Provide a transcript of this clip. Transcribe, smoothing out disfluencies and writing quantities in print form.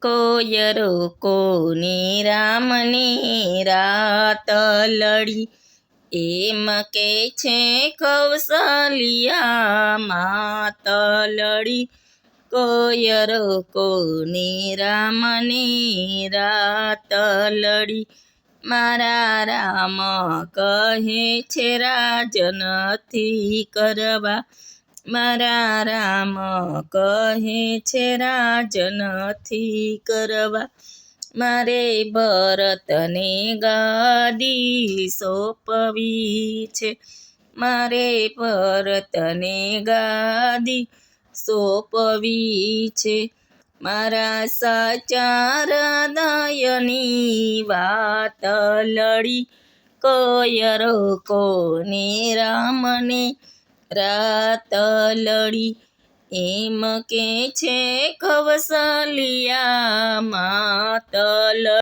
કોયરો કોની રામની રાત લડી, એમ કે છે કૌશલ્યા માતલડી. કોયરો કોની રામની રાત લડી, મારા રામ કહે છે રાજ નથી કરવા. મારા રામ કહે છે રાજ નથી કરવા. મારે ભરતને ગાદી સોંપવી છે. મારે ભરતને ગાદી સોંપવી છે. મારા સાચા હૃદયની વાત લડી, કોયરો કોની રામને રાત લડી. એમ કે છે કૌશલ્યા માતલડી.